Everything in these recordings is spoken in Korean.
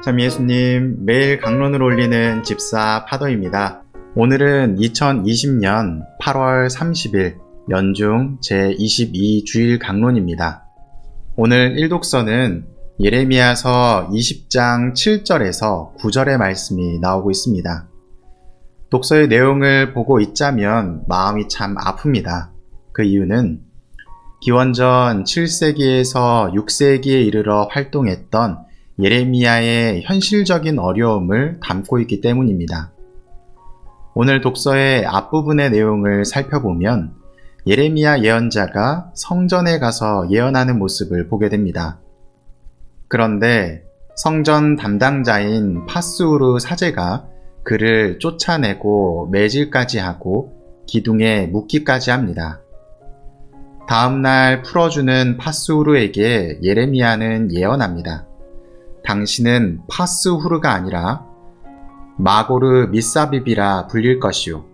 참 예수님, 매일 강론을 올리는 집사 파더입니다. 오늘은 2020년 8월 30일 연중 제22주일 강론입니다. 오늘 일독서는 예레미야서 20장 7절에서 9절의 말씀이 나오고 있습니다. 독서의 내용을 보고 있자면 마음이 참 아픕니다. 그 이유는 기원전 7세기에서 6세기에 이르러 활동했던 예레미야의 현실적인 어려움을 담고 있기 때문입니다. 오늘 독서의 앞부분의 내용을 살펴보면 예레미야 예언자가 성전에 가서 예언하는 모습을 보게 됩니다. 그런데 성전 담당자인 파스우르 사제가 그를 쫓아내고 매질까지 하고 기둥에 묶기까지 합니다. 다음날 풀어주는 파스후르에게 예레미야는 예언합니다. 당신은 파스후르가 아니라 마고르 미사빕이라 불릴 것이요.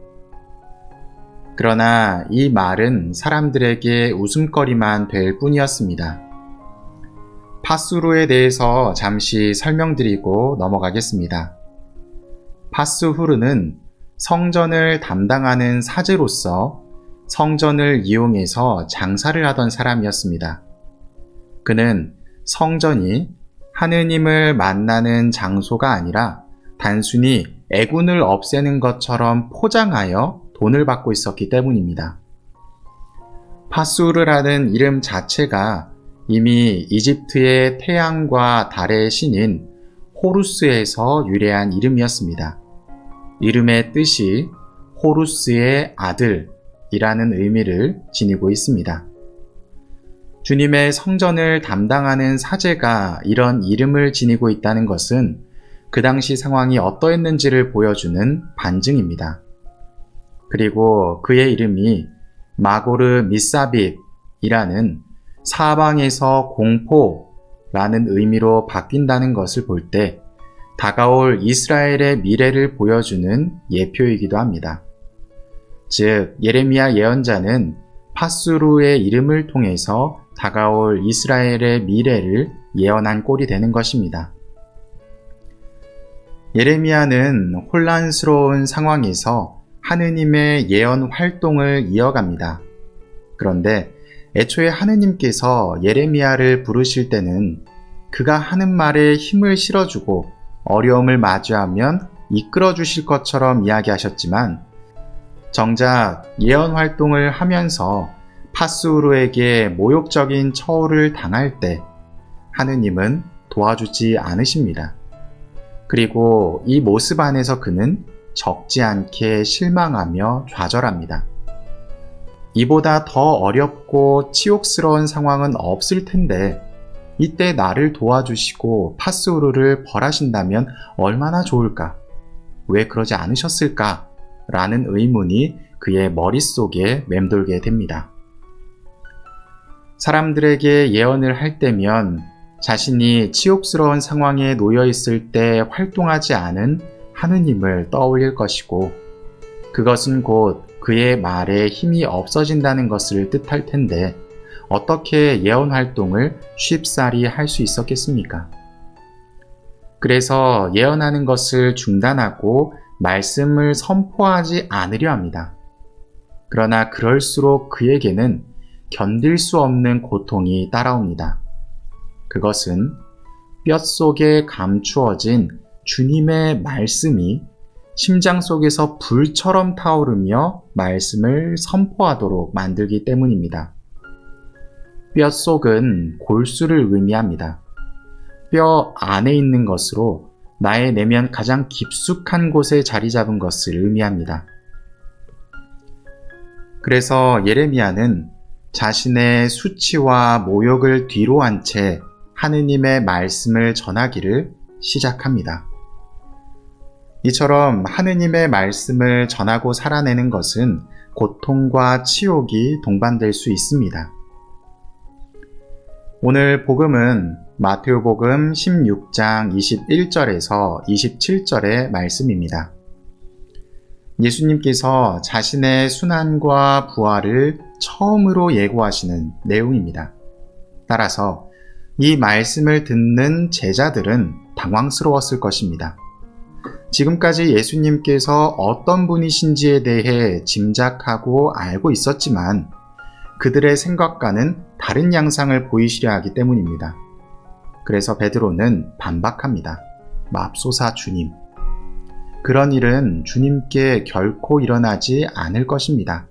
그러나 이 말은 사람들에게 웃음거리만 될 뿐이었습니다. 파스후르에 대해서 잠시 설명드리고 넘어가겠습니다. 파스후르는 성전을 담당하는 사제로서 성전을 이용해서 장사를 하던 사람이었습니다. 그는 성전이 하느님을 만나는 장소가 아니라 단순히 애군을 없애는 것처럼 포장하여 돈을 받고 있었기 때문입니다. 파스후르라는 이름 자체가 이미 이집트의 태양과 달의 신인 호루스에서 유래한 이름이었습니다. 이름의 뜻이 호루스의 아들이라는 의미를 지니고 있습니다. 주님의 성전을 담당하는 사제가 이런 이름을 지니고 있다는 것은 그 당시 상황이 어떠했는지를 보여주는 반증입니다. 그리고 그의 이름이 마고르 미사빕이라는 사방에서 공포라는 의미로 바뀐다는 것을 볼 때 다가올 이스라엘의 미래를 보여주는 예표이기도 합니다. 즉 예레미야 예언자는 파스후르의 이름을 통해서 다가올 이스라엘의 미래를 예언한 꼴이 되는 것입니다. 예레미야는 혼란스러운 상황에서 하느님의 예언 활동을 이어갑니다. 그런데 애초에 하느님께서 예레미야를 부르실 때는 그가 하는 말에 힘을 실어주고 어려움을 마주하면 이끌어 주실 것처럼 이야기하셨지만 정작 예언 활동을 하면서 파스후르에게 모욕적인 처우를 당할 때 하느님은 도와주지 않으십니다. 그리고 이 모습 안에서 그는 적지 않게 실망하며 좌절합니다. 이보다 더 어렵고 치욕스러운 상황은 없을 텐데 이때 나를 도와주시고 파스후르를 벌하신다면 얼마나 좋을까? 왜 그러지 않으셨을까? 라는 의문이 그의 머릿속에 맴돌게 됩니다. 사람들에게 예언을 할 때면 자신이 치욕스러운 상황에 놓여 있을 때 활동하지 않은 하느님을 떠올릴 것이고 그것은 곧 그의 말에 힘이 없어진다는 것을 뜻할 텐데 어떻게 예언 활동을 쉽사리 할 수 있었겠습니까? 그래서 예언하는 것을 중단하고 말씀을 선포하지 않으려 합니다. 그러나 그럴수록 그에게는 견딜 수 없는 고통이 따라옵니다. 그것은 뼛속에 감추어진 주님의 말씀이 심장 속에서 불처럼 타오르며 말씀을 선포하도록 만들기 때문입니다. 뼛속은 골수를 의미합니다. 뼈 안에 있는 것으로 나의 내면 가장 깊숙한 곳에 자리 잡은 것을 의미합니다. 그래서 예레미야는 자신의 수치와 모욕을 뒤로한 채 하느님의 말씀을 전하기를 시작합니다. 이처럼 하느님의 말씀을 전하고 살아내는 것은 고통과 치욕이 동반될 수 있습니다. 오늘 복음은 마태오복음 16장 21절에서 27절의 말씀입니다. 예수님께서 자신의 순환과 부활을 처음으로 예고하시는 내용입니다. 따라서 이 말씀을 듣는 제자들은 당황스러웠을 것입니다. 지금까지 예수님께서 어떤 분이신지에 대해 짐작하고 알고 있었지만 그들의 생각과는 다른 양상을 보이시려 하기 때문입니다. 그래서 베드로는 반박합니다. 맙소사 주님. 그런 일은 주님께 결코 일어나지 않을 것입니다.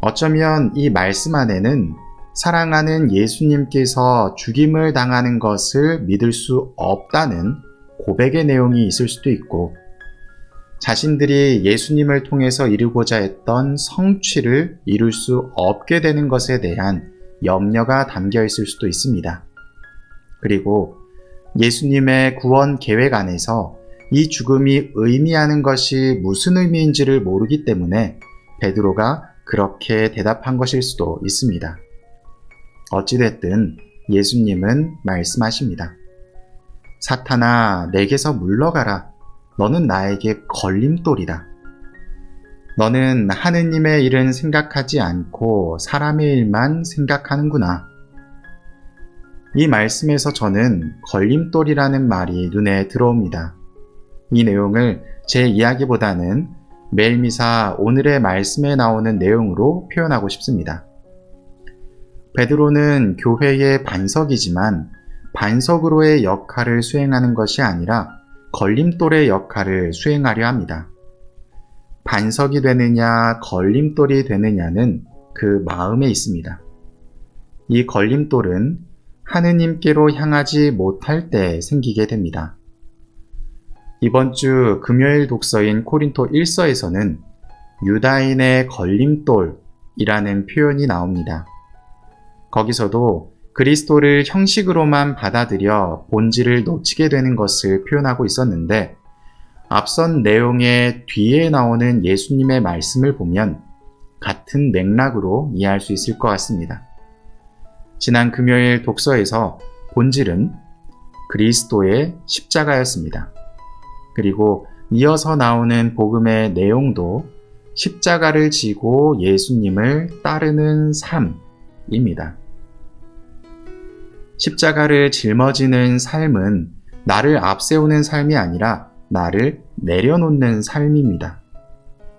어쩌면 이 말씀 안에는 사랑하는 예수님께서 죽임을 당하는 것을 믿을 수 없다는 고백의 내용이 있을 수도 있고, 자신들이 예수님을 통해서 이루고자 했던 성취를 이룰 수 없게 되는 것에 대한 염려가 담겨 있을 수도 있습니다. 그리고 예수님의 구원 계획 안에서 이 죽음이 의미하는 것이 무슨 의미인지를 모르기 때문에 베드로가 그렇게 대답한 것일 수도 있습니다. 어찌됐든 예수님은 말씀하십니다. 사탄아, 내게서 물러가라. 너는 나에게 걸림돌이다. 너는 하느님의 일은 생각하지 않고 사람의 일만 생각하는구나. 이 말씀에서 저는 걸림돌이라는 말이 눈에 들어옵니다. 이 내용을 제 이야기보다는 매일 미사 오늘의 말씀에 나오는 내용으로 표현하고 싶습니다. 베드로는 교회의 반석이지만 반석으로의 역할을 수행하는 것이 아니라 걸림돌의 역할을 수행하려 합니다. 반석이 되느냐 걸림돌이 되느냐는 그 마음에 있습니다. 이 걸림돌은 하느님께로 향하지 못할 때 생기게 됩니다. 이번 주 금요일 독서인 코린토 1서에서는 유다인의 걸림돌이라는 표현이 나옵니다. 거기서도 그리스도를 형식으로만 받아들여 본질을 놓치게 되는 것을 표현하고 있었는데, 앞선 내용의 뒤에 나오는 예수님의 말씀을 보면 같은 맥락으로 이해할 수 있을 것 같습니다. 지난 금요일 독서에서 본질은 그리스도의 십자가였습니다. 그리고 이어서 나오는 복음의 내용도 십자가를 지고 예수님을 따르는 삶입니다. 십자가를 짊어지는 삶은 나를 앞세우는 삶이 아니라 나를 내려놓는 삶입니다.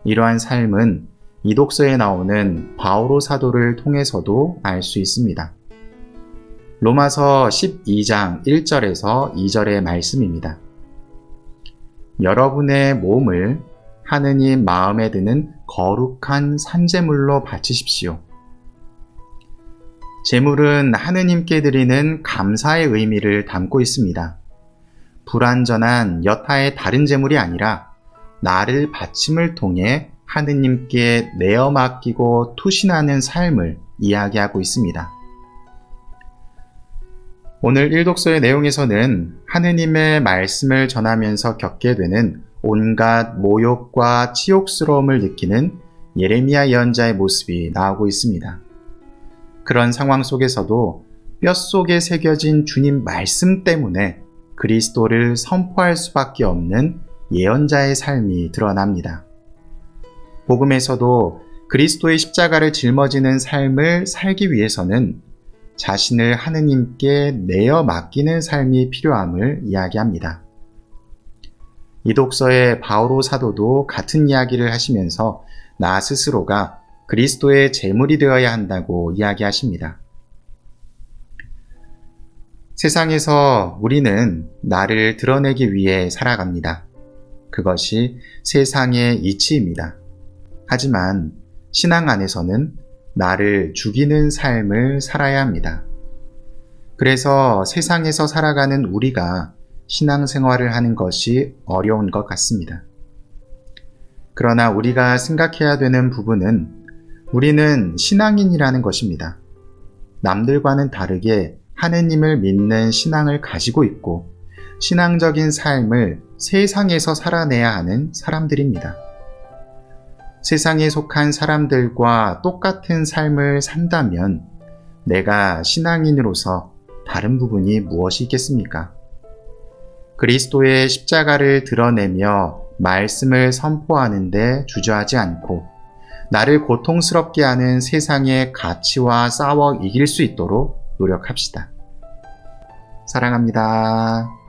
이러한 삶은 이 독서에 나오는 바오로 사도를 통해서도 알 수 있습니다. 로마서 12장 1절에서 2절의 말씀입니다. 여러분의 몸을 하느님 마음에 드는 거룩한 산제물로 바치십시오. 제물은 하느님께 드리는 감사의 의미를 담고 있습니다. 불완전한 여타의 다른 제물이 아니라 나를 바침을 통해 하느님께 내어 맡기고 투신하는 삶을 이야기하고 있습니다. 오늘 1독서의 내용에서는 하느님의 말씀을 전하면서 겪게 되는 온갖 모욕과 치욕스러움을 느끼는 예레미야 예언자의 모습이 나오고 있습니다. 그런 상황 속에서도 뼛속에 새겨진 주님 말씀 때문에 그리스도를 선포할 수밖에 없는 예언자의 삶이 드러납니다. 복음에서도 그리스도의 십자가를 짊어지는 삶을 살기 위해서는 자신을 하느님께 내어 맡기는 삶이 필요함을 이야기합니다. 이 독서의 바오로 사도도 같은 이야기를 하시면서 나 스스로가 그리스도의 제물이 되어야 한다고 이야기하십니다. 세상에서 우리는 나를 드러내기 위해 살아갑니다. 그것이 세상의 이치입니다. 하지만 신앙 안에서는 나를 죽이는 삶을 살아야 합니다. 그래서 세상에서 살아가는 우리가 신앙생활을 하는 것이 어려운 것 같습니다. 그러나 우리가 생각해야 되는 부분은 우리는 신앙인이라는 것입니다. 남들과는 다르게 하느님을 믿는 신앙을 가지고 있고 신앙적인 삶을 세상에서 살아내야 하는 사람들입니다. 세상에 속한 사람들과 똑같은 삶을 산다면 내가 신앙인으로서 다른 부분이 무엇이 있겠습니까? 그리스도의 십자가를 드러내며 말씀을 선포하는데 주저하지 않고 나를 고통스럽게 하는 세상의 가치와 싸워 이길 수 있도록 노력합시다. 사랑합니다.